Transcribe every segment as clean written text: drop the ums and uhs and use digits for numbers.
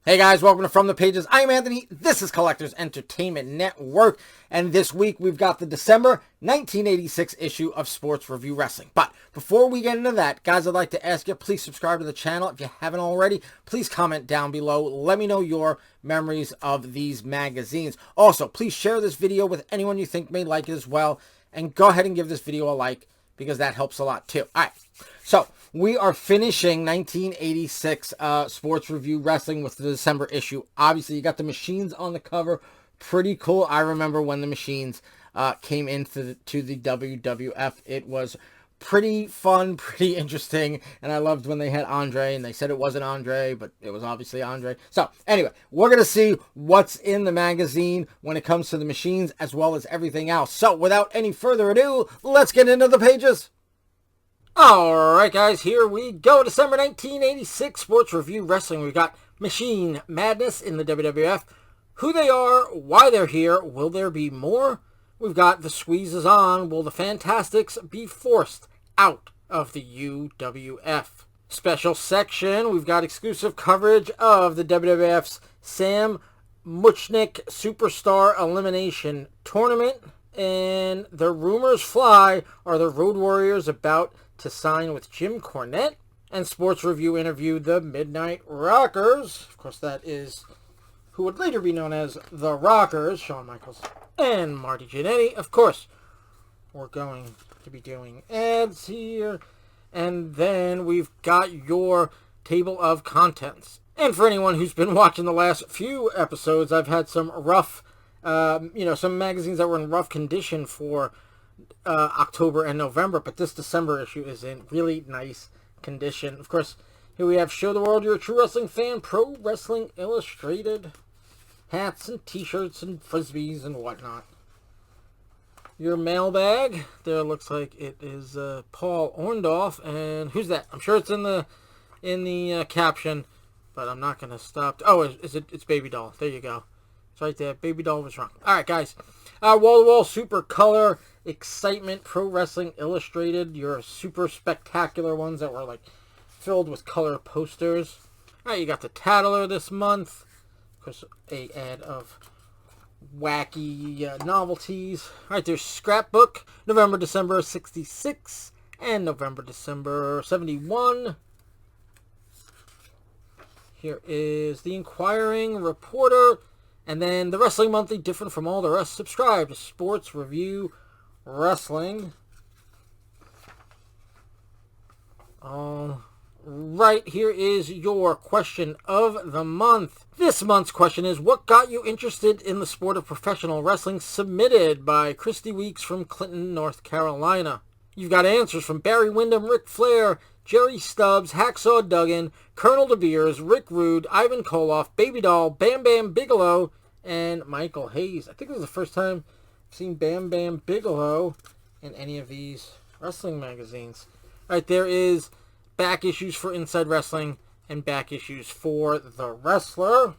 Hey guys, welcome to From the Pages. I'm Anthony. This is Collectors Entertainment Network. And this week we've got the December 1986 issue of Sports Review Wrestling. But before we get into that, guys, I'd like to ask you, please subscribe to the channel. If you haven't already, please comment down below. Let me know your memories of these magazines. Also, please share this video with anyone you think may like it as well. And go ahead and give this video a like, because that helps a lot too. All right, so we are finishing 1986 Sports Review Wrestling with the December issue. Obviously, you got the machines on the cover. Pretty cool. I remember when the machines came into the WWF. It was pretty fun, pretty interesting, and I loved when they had Andre, and they said it wasn't Andre, but it was obviously Andre. So, anyway, we're going to see what's in the magazine when it comes to the machines, as well as everything else. So, without any further ado, let's get into the pages. Alright guys, here we go. December 1986 Sports Review Wrestling. We got Machine Madness in the WWF. Who they are, why they're here, will there be more? We've got The Squeeze is On. Will the Fantastics be forced out of the UWF? Special section, we've got exclusive coverage of the WWF's Sam Muchnick Superstar Elimination Tournament. And the rumors fly, are the Road Warriors about to sign with Jim Cornette? And Sports Review interviewed the Midnight Rockers. Of course, that is who would later be known as the Rockers, Shawn Michaels and Marty Jannetty. Of course, we're going to be doing ads here. And then we've got your table of contents. And for anyone who's been watching the last few episodes, I've had some rough, some magazines that were in rough condition for October and November, but this December issue is in really nice condition. Of course, here we have Show the World You're a True Wrestling Fan, Pro Wrestling Illustrated, hats and t-shirts and frisbees and whatnot. Your mailbag, there looks like it is Paul Orndorff, and who's that? I'm sure it's in the caption, but I'm not going to stop. Oh, it's Baby Doll. There you go. It's right there. Baby Doll was wrong. All right, guys. Wall-to-wall super color excitement, Pro Wrestling Illustrated. Your super spectacular ones that were like filled with color posters. All right, you got the Tattler this month. Of course, a ad of wacky novelties. All right, there's Scrapbook, November, December 66, and November, December 71. Here is the Inquiring Reporter. And then the Wrestling Monthly, different from all the rest. Subscribe to Sports Review Wrestling. Right, here is your question of the month. This month's question is, what got you interested in the sport of professional wrestling? Submitted by Christy Weeks from Clinton, North Carolina. You've got answers from Barry Windham, Ric Flair, Jerry Stubbs, Hacksaw Duggan, Colonel De Beers, Rick Rude, Ivan Koloff, Baby Doll, Bam Bam Bigelow, and Michael Hayes. I think this is the first time I've seen Bam Bam Bigelow in any of these wrestling magazines. All right, there is back issues for Inside Wrestling and back issues for The Wrestler.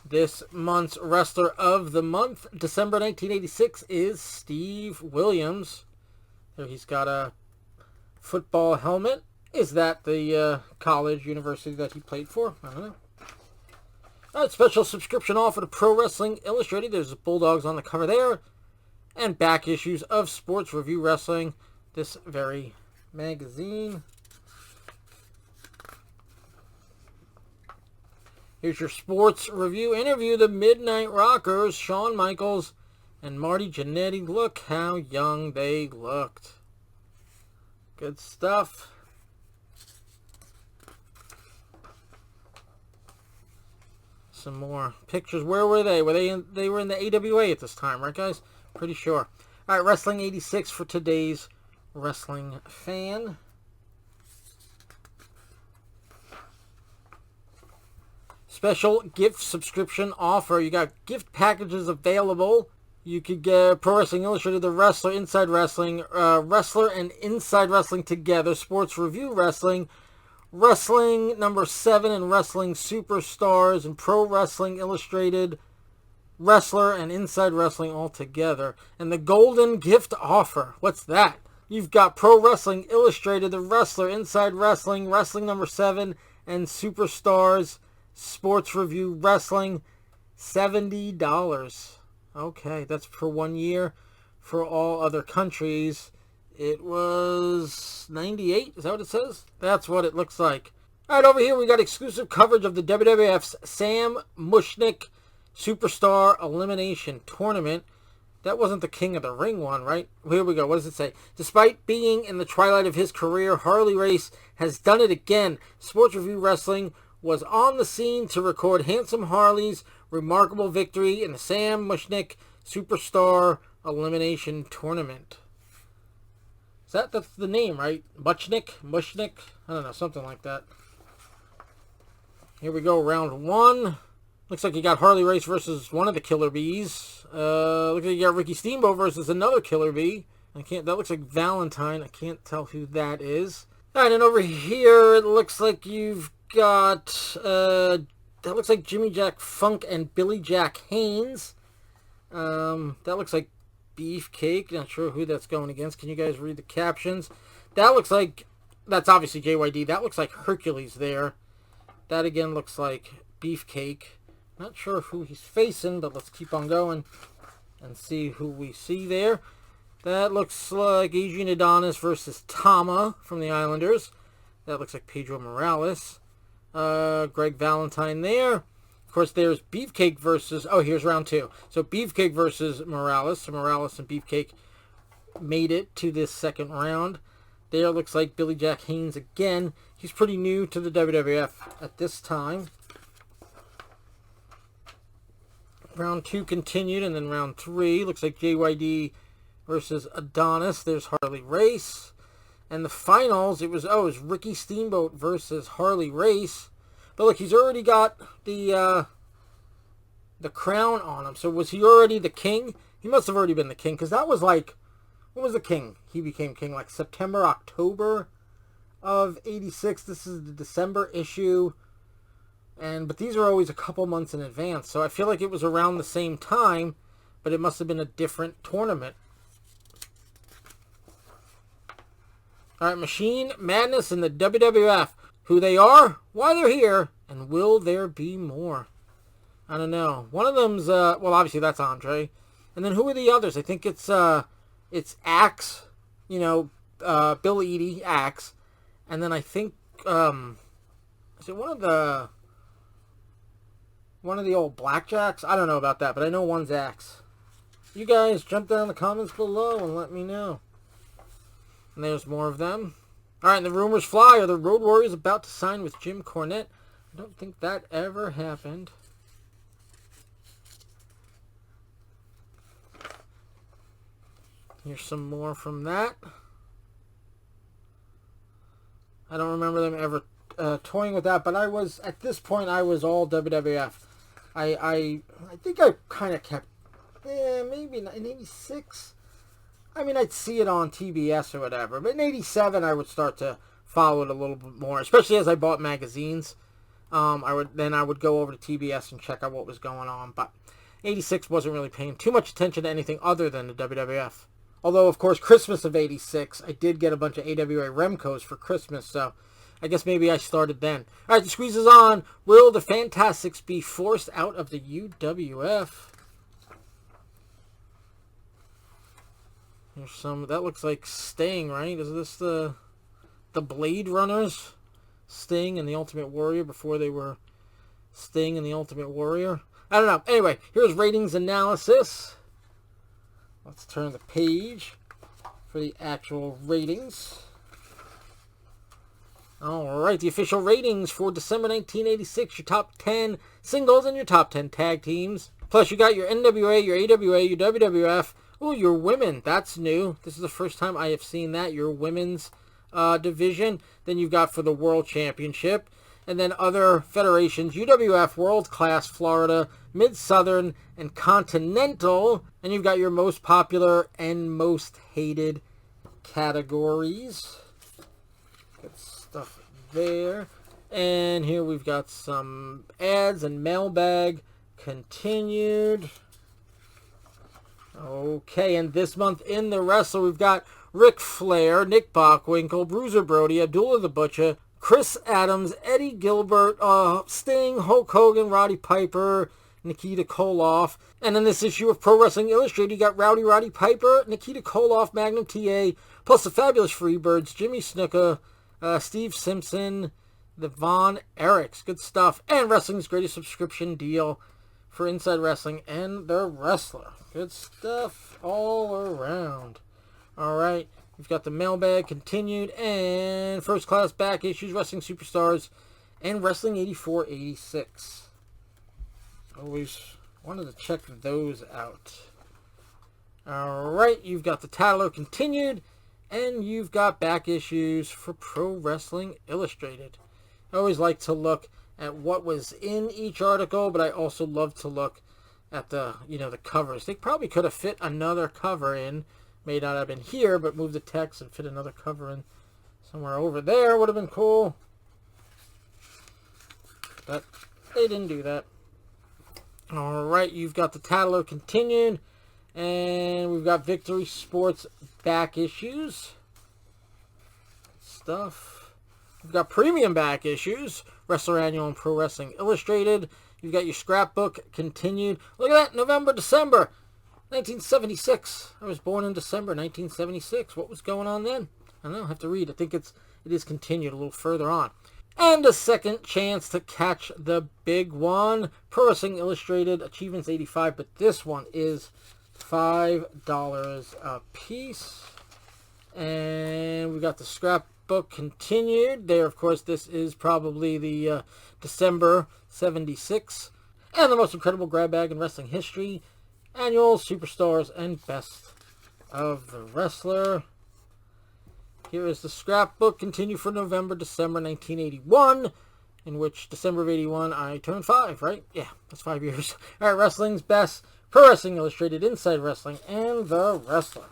This month's Wrestler of the Month, December 1986, is Steve Williams. There he's got a football helmet. Is that the college, university that he played for? I don't know. All right, special subscription offer to Pro Wrestling Illustrated. There's the Bulldogs on the cover there. And back issues of Sports Review Wrestling, this very magazine. Here's your Sports Review interview. The Midnight Rockers, Shawn Michaels and Marty Jannetty. Look how young they looked. Good stuff. Some more pictures. Where were they? They were in the AWA at this time, right, guys? Pretty sure. All right, Wrestling 86 for today's wrestling fan. Special gift subscription offer. You got gift packages available. You could get Pro Wrestling Illustrated, The Wrestler, Inside Wrestling, Wrestler and Inside Wrestling together, Sports Review Wrestling, Wrestling number 7 and Wrestling Superstars, and Pro Wrestling Illustrated, Wrestler and Inside Wrestling all together. And the Golden Gift Offer. What's that? You've got Pro Wrestling Illustrated, The Wrestler, Inside Wrestling, Wrestling number 7, and Superstars, Sports Review Wrestling, $70. Okay, that's for 1 year. For all other countries, it was 98. Is that what it says? That's what it looks like. All right, over here we got exclusive coverage of the WWF's Sam Mushnick Superstar Elimination Tournament. That wasn't the King of the Ring one, right? Here we go. What does it say? Despite being in the twilight of his career, Harley Race has done it again. Sports Review Wrestling was on the scene to record Handsome Harley's remarkable victory in the Sam Mushnick Superstar Elimination Tournament. That's the name, right? Mushnick? I don't know, something like that. Here we go, round 1. Looks like you got Harley Race versus one of the Killer Bees. Looks like you got Ricky Steamboat versus another Killer Bee. That looks like Valentine. I can't tell who that is. Alright, and over here it looks like you've got that looks like Jimmy Jack Funk and Billy Jack Haynes. That looks like Beefcake. Not sure who that's going against. Can you guys read the captions? That looks like, that's obviously JYD. That looks like Hercules there. That again looks like Beefcake. Not sure who he's facing, but let's keep on going and see who we see there. That looks like Adrian Adonis versus Tama from the Islanders. That looks like Pedro Morales. Greg Valentine there. Of course, there's Beefcake versus... Oh, here's round 2. So Beefcake versus Morales. So Morales and Beefcake made it to this second round. There looks like Billy Jack Haynes again. He's pretty new to the WWF at this time. Round 2 continued, and then round 3 looks like JYD versus Adonis. There's Harley Race. And the finals, it was Ricky Steamboat versus Harley Race. But look, he's already got the crown on him. So was he already the king? He must have already been the king, because that was like, when was the king? He became king like September, October of 86. This is the December issue. But these are always a couple months in advance. So I feel like it was around the same time, but it must have been a different tournament. Alright, Machine Madness in the WWF. Who they are, why they're here, and will there be more? I don't know. One of them's, well, obviously that's Andre. And then who are the others? I think it's Axe, Bill Eadie, Axe. And then I think, is it one of the old Blackjacks? I don't know about that, but I know one's Axe. You guys jump down in the comments below and let me know. And there's more of them. Alright, and the rumors fly. Are the Road Warriors about to sign with Jim Cornette? I don't think that ever happened. Here's some more from that. I don't remember them ever toying with that, but at this point, I was all WWF. I think I kind of kept, maybe in 86. I mean, I'd see it on TBS or whatever. But in 87, I would start to follow it a little bit more, especially as I bought magazines. I would go over to TBS and check out what was going on. But 86 wasn't really paying too much attention to anything other than the WWF. Although, of course, Christmas of 86, I did get a bunch of AWA Remcos for Christmas, so I guess maybe I started then. All right, the squeeze is on. Will the Fantastics be forced out of the UWF? There's some, that looks like Sting, right? Is this the Blade Runners? Sting and the Ultimate Warrior before they were Sting and the Ultimate Warrior? I don't know. Anyway, here's ratings analysis. Let's turn the page for the actual ratings. Alright, the official ratings for December 1986. Your top 10 singles and your top 10 tag teams. Plus, you got your NWA, your AWA, your WWF. Oh, your women. That's new. This is the first time I have seen that. Your women's division. Then you've got for the World Championship. And then other federations. UWF, World Class, Florida, Mid-Southern, and Continental. And you've got your most popular and most hated categories. Good stuff there. And here we've got some ads and mailbag continued. Okay, and this month in the wrestle, we've got Ric Flair, Nick Bockwinkel, Bruiser Brody, Abdullah the Butcher, Chris Adams, Eddie Gilbert, Sting, Hulk Hogan, Roddy Piper, Nikita Koloff. And in this issue of Pro Wrestling Illustrated, you got Roddy Piper, Nikita Koloff, Magnum TA, plus the Fabulous Freebirds, Jimmy Snuka, Steve Simpson, the Von Erichs. Good stuff. And Wrestling's Greatest Subscription Deal for Inside Wrestling and The Wrestler. Good stuff all around. All right. We've got the mailbag continued and first class back issues, Wrestling Superstars, and Wrestling 84-86. Always wanted to check those out. All right, you've got the Tattler continued, and you've got back issues for Pro Wrestling Illustrated. I always like to look at what was in each article, but I also love to look at the covers. They probably could have fit another cover in. May not have been here, but move the text and fit another cover in somewhere over there. Would have been cool. But they didn't do that. Alright, you've got the Tattler continued. And we've got Victory Sports back issues. Stuff. We've got premium back issues. Wrestler Annual and Pro Wrestling Illustrated. You've got your scrapbook continued. Look at that, November, December. 1976. I was born in December 1976. What was going on then? I don't know. I have to read. I think it is continued a little further on. And a second chance to catch the big one. Pro Wrestling Illustrated Achievements 85. But this one is $5 a piece. And we got the scrapbook continued. There, of course, this is probably the December 76. And the most incredible grab bag in wrestling history. Annual, Superstars, and Best of the Wrestler. Here is the scrapbook. Continue for November, December 1981. In which December of 81 I turned 5, right? Yeah, that's 5 years. Alright, Wrestling's Best, Pro Wrestling Illustrated, Inside Wrestling, and The Wrestler.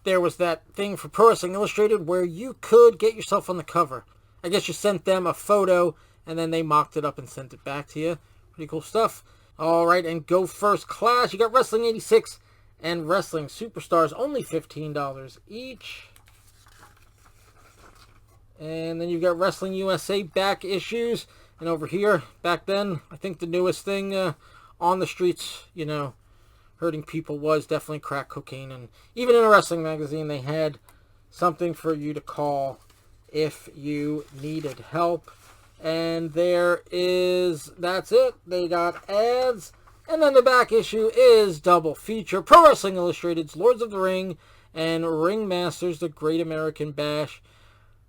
There was that thing for Pro Wrestling Illustrated where you could get yourself on the cover. I guess you sent them a photo, and then they mocked it up and sent it back to you. Pretty cool stuff. Alright, and go first class. You got Wrestling 86 and Wrestling Superstars. Only $15 each. And then you've got Wrestling USA back issues. And over here, back then, I think the newest thing on the streets, hurting people was definitely crack cocaine. And even in a wrestling magazine, they had something for you to call if you needed help. And that's it. They got ads. And then the back issue is double feature. Pro Wrestling Illustrated's Lords of the Ring and Ringmasters, The Great American Bash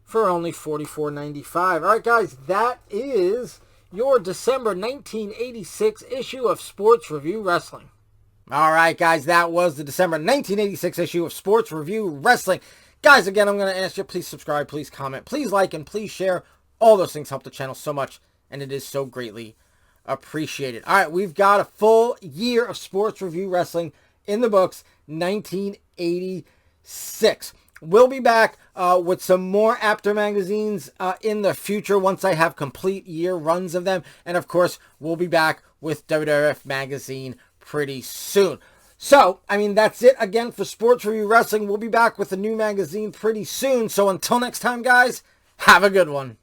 for only $44.95. Alright guys, that is your December 1986 issue of Sports Review Wrestling. Alright guys, that was the December 1986 issue of Sports Review Wrestling. Guys, again, I'm going to ask you, please subscribe, please comment, please like, and please share. All those things help the channel so much, and it is so greatly appreciated. All right, we've got a full year of Sports Review Wrestling in the books, 1986. We'll be back with some more Apter magazines in the future once I have complete year runs of them. And, of course, we'll be back with WWF Magazine pretty soon. So, that's it again for Sports Review Wrestling. We'll be back with a new magazine pretty soon. So, until next time, guys, have a good one.